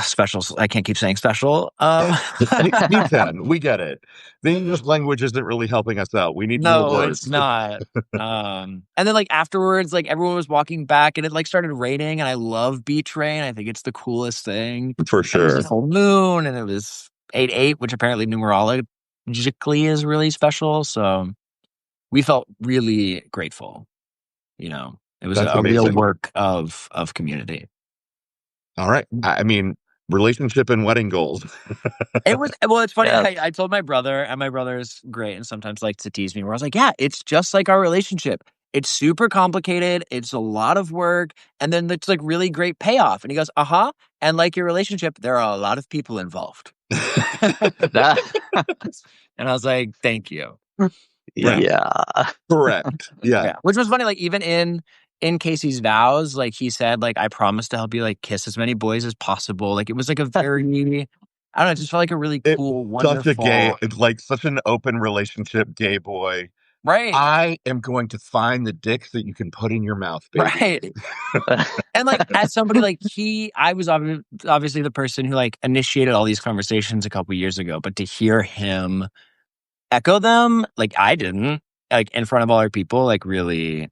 Specials. I can't keep saying special. You can. We get it. The English language isn't really helping us out. We need more No, words. it's not. And then like afterwards, like everyone was walking back and it like started raining, and I love beach rain. I think it's the coolest thing. For sure. It was a full moon, and it was 8/8, which apparently numerologically is really special. So we felt really grateful. You know, it was That's a real amazing. work of community. All right. I mean, relationship and wedding goals. It was, well, it's funny. Yeah. I told my brother, and my brother's great and sometimes likes to tease me, where I was like, yeah, it's just like our relationship. It's super complicated. It's a lot of work. And then it's like really great payoff. And he goes, uh-huh. And like your relationship, there are a lot of people involved. And I was like, thank you. Yeah. Correct. Yeah. Which was funny. Like even in Casey's vows, like he said, like, I promise to help you like kiss as many boys as possible. Like it was like a very, I don't know, it just felt like a really cool, wonderful. Such a gay, like such an open relationship, gay boy. Right. I am going to find the dicks that you can put in your mouth, baby. Right. And like as somebody like I was obviously the person who like initiated all these conversations a couple years ago, but to hear him echo them, like I didn't, like in front of all our people, like really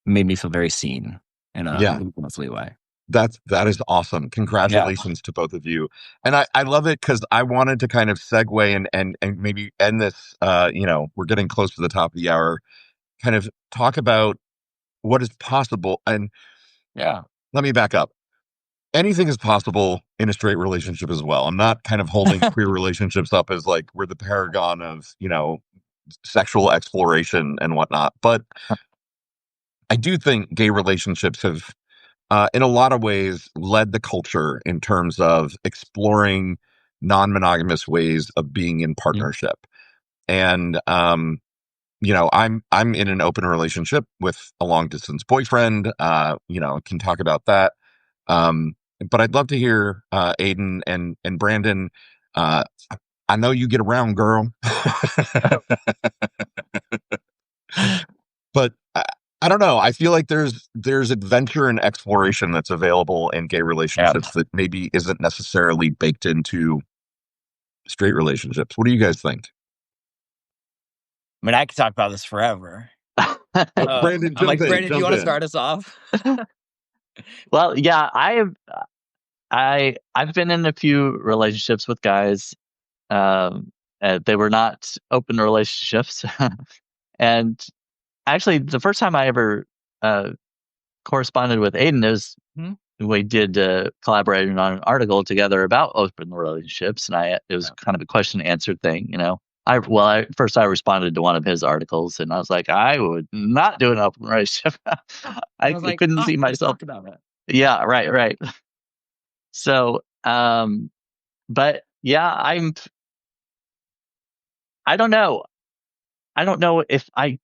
made me feel very seen in a lovely way. That is awesome. Congratulations to both of you. And I love it because I wanted to kind of segue and maybe end this, we're getting close to the top of the hour, kind of talk about what is possible. And let me back up. Anything is possible in a straight relationship as well. I'm not kind of holding queer relationships up as like we're the paragon of, sexual exploration and whatnot. But I do think gay relationships have, in a lot of ways, led the culture in terms of exploring non-monogamous ways of being in partnership. And, I'm in an open relationship with a long-distance boyfriend. Can talk about that. But I'd love to hear Aidan and Brandon. I know you get around, girl. But I don't know. I feel like there's adventure and exploration that's available in gay relationships that maybe isn't necessarily baked into straight relationships. What do you guys think? I mean, I could talk about this forever. Brandon, do you want to start us off? Well, yeah, I've been in a few relationships with guys. They were not open relationships. And actually, the first time I ever corresponded with Aidan is we did collaborating on an article together about open relationships, and it was kind of a question and answer thing, I responded to one of his articles, and I was like, I would not do an open relationship. I couldn't see myself about it. Yeah, right. So, but yeah, I don't know. I don't know if I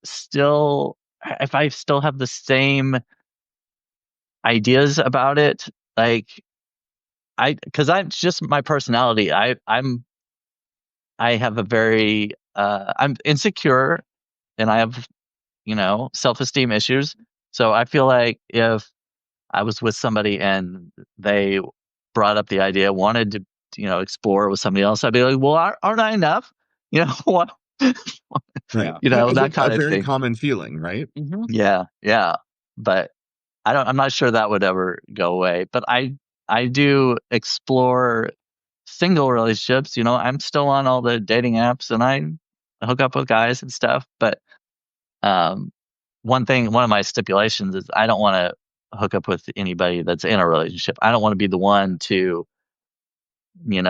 still have the same ideas about it. Because I'm just my personality. I have a very, I'm insecure, and I have, self-esteem issues. So I feel like if I was with somebody and they brought up the idea, wanted to, explore with somebody else, I'd be like, well, aren't I enough? What? Right. That kind of very thing. Common feeling, right? Mm-hmm. Yeah. But I'm not sure that would ever go away. But I do explore single relationships. I'm still on all the dating apps, and I hook up with guys and stuff. But one of my stipulations is I don't want to hook up with anybody that's in a relationship. I don't want to be the one to, and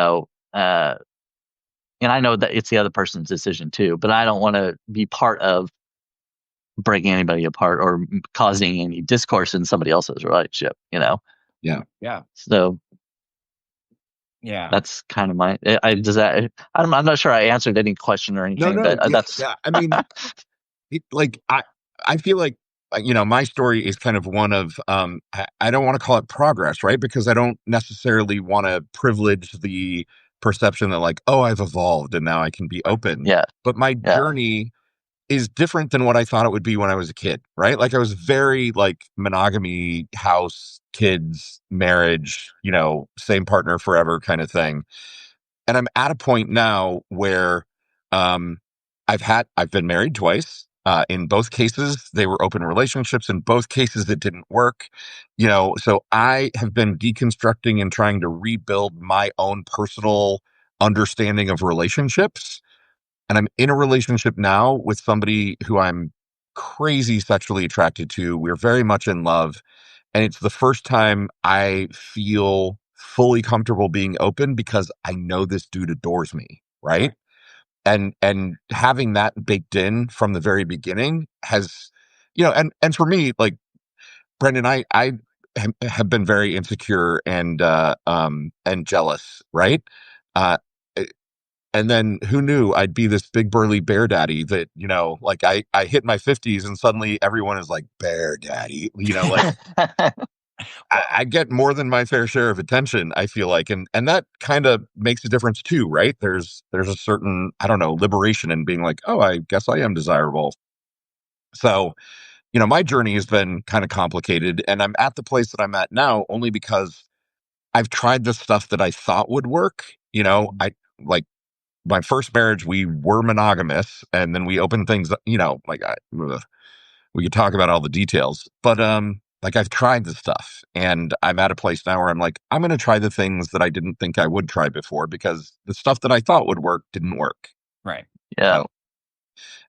I know that it's the other person's decision too, but I don't want to be part of breaking anybody apart or causing any discourse in somebody else's relationship, Yeah. So that's kind of my, I'm not sure I answered any question or anything, but that's, I mean, I feel like, my story is kind of one of, I don't want to call it progress, right? Because I don't necessarily want to privilege the perception that like, oh, I've evolved and now I can be open. Yeah. But my journey is different than what I thought it would be when I was a kid, right? Like I was very like monogamy, house, kids, marriage, same partner forever kind of thing. And I'm at a point now where um, I've been married twice. In both cases, they were open relationships. In both cases, it didn't work. So I have been deconstructing and trying to rebuild my own personal understanding of relationships. And I'm in a relationship now with somebody who I'm crazy sexually attracted to. We're very much in love. And it's the first time I feel fully comfortable being open because I know this dude adores me, right? And having that baked in from the very beginning has, and for me, like Brendan, I have been very insecure and jealous, right? Uh, and then who knew I'd be this big burly bear daddy that, like I hit my 50s and suddenly everyone is like bear daddy, like I get more than my fair share of attention, I feel like. And that kind of makes a difference too, right? There's a certain, I don't know, liberation in being like, oh, I guess I am desirable. So, my journey has been kind of complicated, and I'm at the place that I'm at now only because I've tried the stuff that I thought would work. I like my first marriage, we were monogamous, and then we opened things up, we could talk about all the details, but like I've tried this stuff and I'm at a place now where I'm like, I'm going to try the things that I didn't think I would try before because the stuff that I thought would work didn't work. Right. Yeah. So,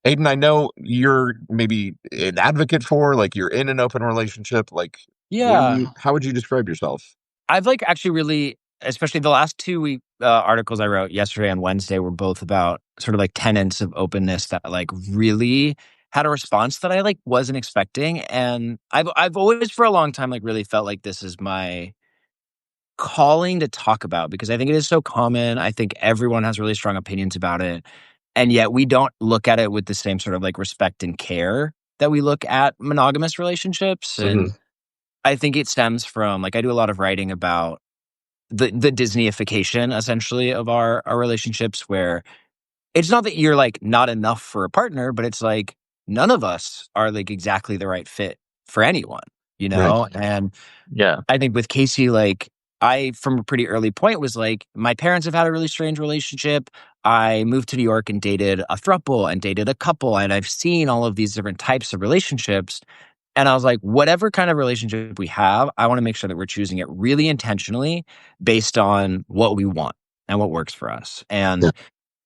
Aidan, I know you're maybe an advocate for, like, you're in an open relationship. Like, yeah, how would you describe yourself? I've like actually really, especially the last 2 week articles I wrote yesterday and Wednesday were both about sort of like tenets of openness that like really had a response that I like wasn't expecting. And I've always for a long time like really felt like this is my calling to talk about because I think it is so common. I think everyone has really strong opinions about it. And yet we don't look at it with the same sort of like respect and care that we look at monogamous relationships. And I think it stems from like I do a lot of writing about the Disneyification essentially of our relationships where it's not that you're like not enough for a partner, but it's like none of us are like exactly the right fit for anyone, Right. And Yeah. I think with Casey, like I, from a pretty early point was like, my parents have had a really strange relationship. I moved to New York and dated a throuple and dated a couple. And I've seen all of these different types of relationships. And I was like, whatever kind of relationship we have, I want to make sure that we're choosing it really intentionally based on what we want and what works for us. And Yeah.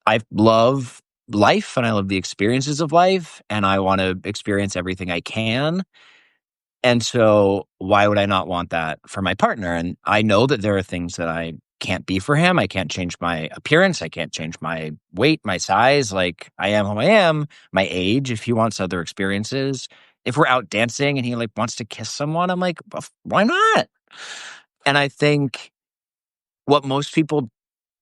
I love life and I love the experiences of life and I want to experience everything I can. And so why would I not want that for my partner? And I know that there are things that I can't be for him. I can't change my appearance. I can't change my weight, my size. Like I am who I am, my age, if he wants other experiences. If we're out dancing and he like wants to kiss someone, I'm like, why not? And I think what most people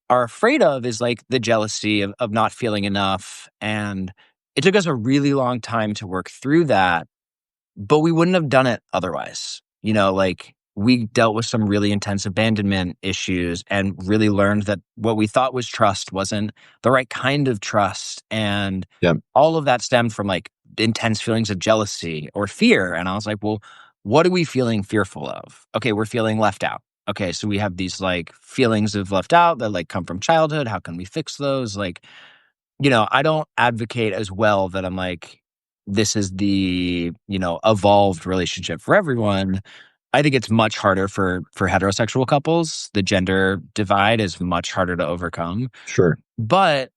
are afraid of is like the jealousy of not feeling enough. And it took us a really long time to work through that, but we wouldn't have done it otherwise. Like we dealt with some really intense abandonment issues and really learned that what we thought was trust wasn't the right kind of trust. And all of that stemmed from like intense feelings of jealousy or fear. And I was like, well, what are we feeling fearful of? Okay, we're feeling left out. Okay, so we have these like feelings of left out that like come from childhood. How can we fix those? Like, I don't advocate as well that I'm like, this is the, evolved relationship for everyone. I think it's much harder for heterosexual couples. The gender divide is much harder to overcome. Sure. But,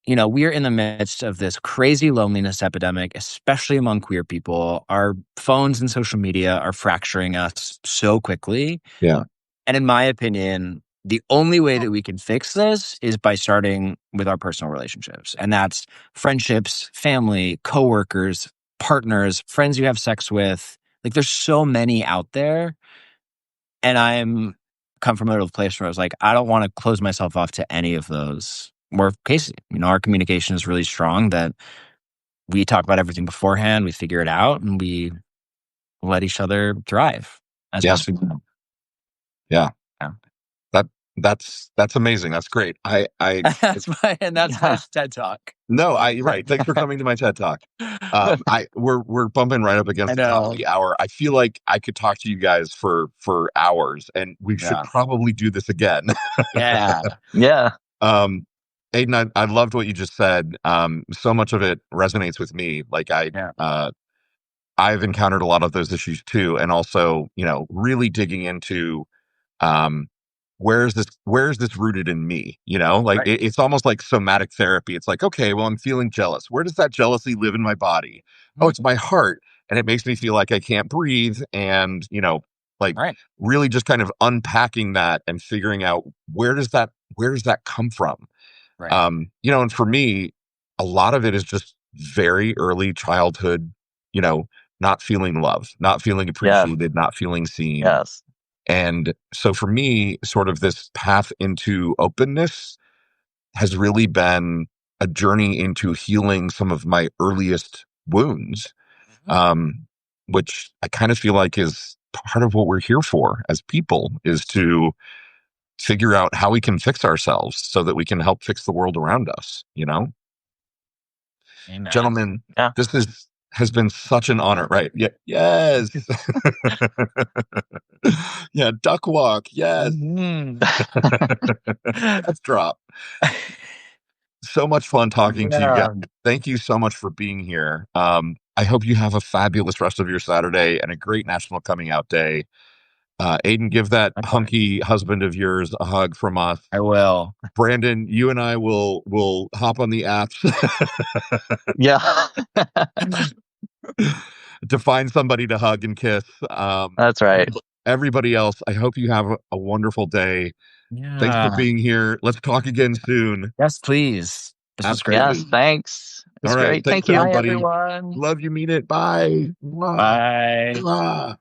we're in the midst of this crazy loneliness epidemic, especially among queer people. Our phones and social media are fracturing us so quickly. Yeah. And in my opinion, the only way that we can fix this is by starting with our personal relationships. And that's friendships, family, coworkers, partners, friends you have sex with. Like there's so many out there. And I'm come from a place where I was like, I don't want to close myself off to any of those. We're Casey, our communication is really strong that we talk about everything beforehand, we figure it out, and we let each other thrive as best we can. Yeah. That That's amazing. That's great. That's my TED Talk. No, right. Thanks for coming to my TED Talk. We're bumping right up against the top of the hour. I feel like I could talk to you guys for hours, and we should probably do this again. Yeah. Aidan, I loved what you just said. So much of it resonates with me. Like I've encountered a lot of those issues too, and also, really digging into where is this rooted in me? Like it's almost like somatic therapy. It's like, okay, well, I'm feeling jealous. Where does that jealousy live in my body? Oh, it's my heart, and it makes me feel like I can't breathe, and really just kind of unpacking that and figuring out where does that come from? Right. And for me, a lot of it is just very early childhood, not feeling love, not feeling appreciated, not feeling seen. Yes. And so for me, sort of this path into openness has really been a journey into healing some of my earliest wounds, which I kind of feel like is part of what we're here for as people, is to figure out how we can fix ourselves so that we can help fix the world around us, Amen. Gentlemen, this has been such an honor, right? Yeah. Yes. Yeah. Duck walk. Yes. Let's drop. So much fun talking to you guys. Thank you so much for being here. I hope you have a fabulous rest of your Saturday and a great National Coming Out Day. Aidan, give that hunky husband of yours a hug from us. I will. Brandon, you and I will hop on the apps. Yeah. To find somebody to hug and kiss. That's right. Everybody else, I hope you have a wonderful day. Yeah. Thanks for being here. Let's talk again soon. Yes, please. This was great. Yes, thanks. It's great. Thank you. Bye, everyone. Love you. Mean it. Bye. Bye. Bye.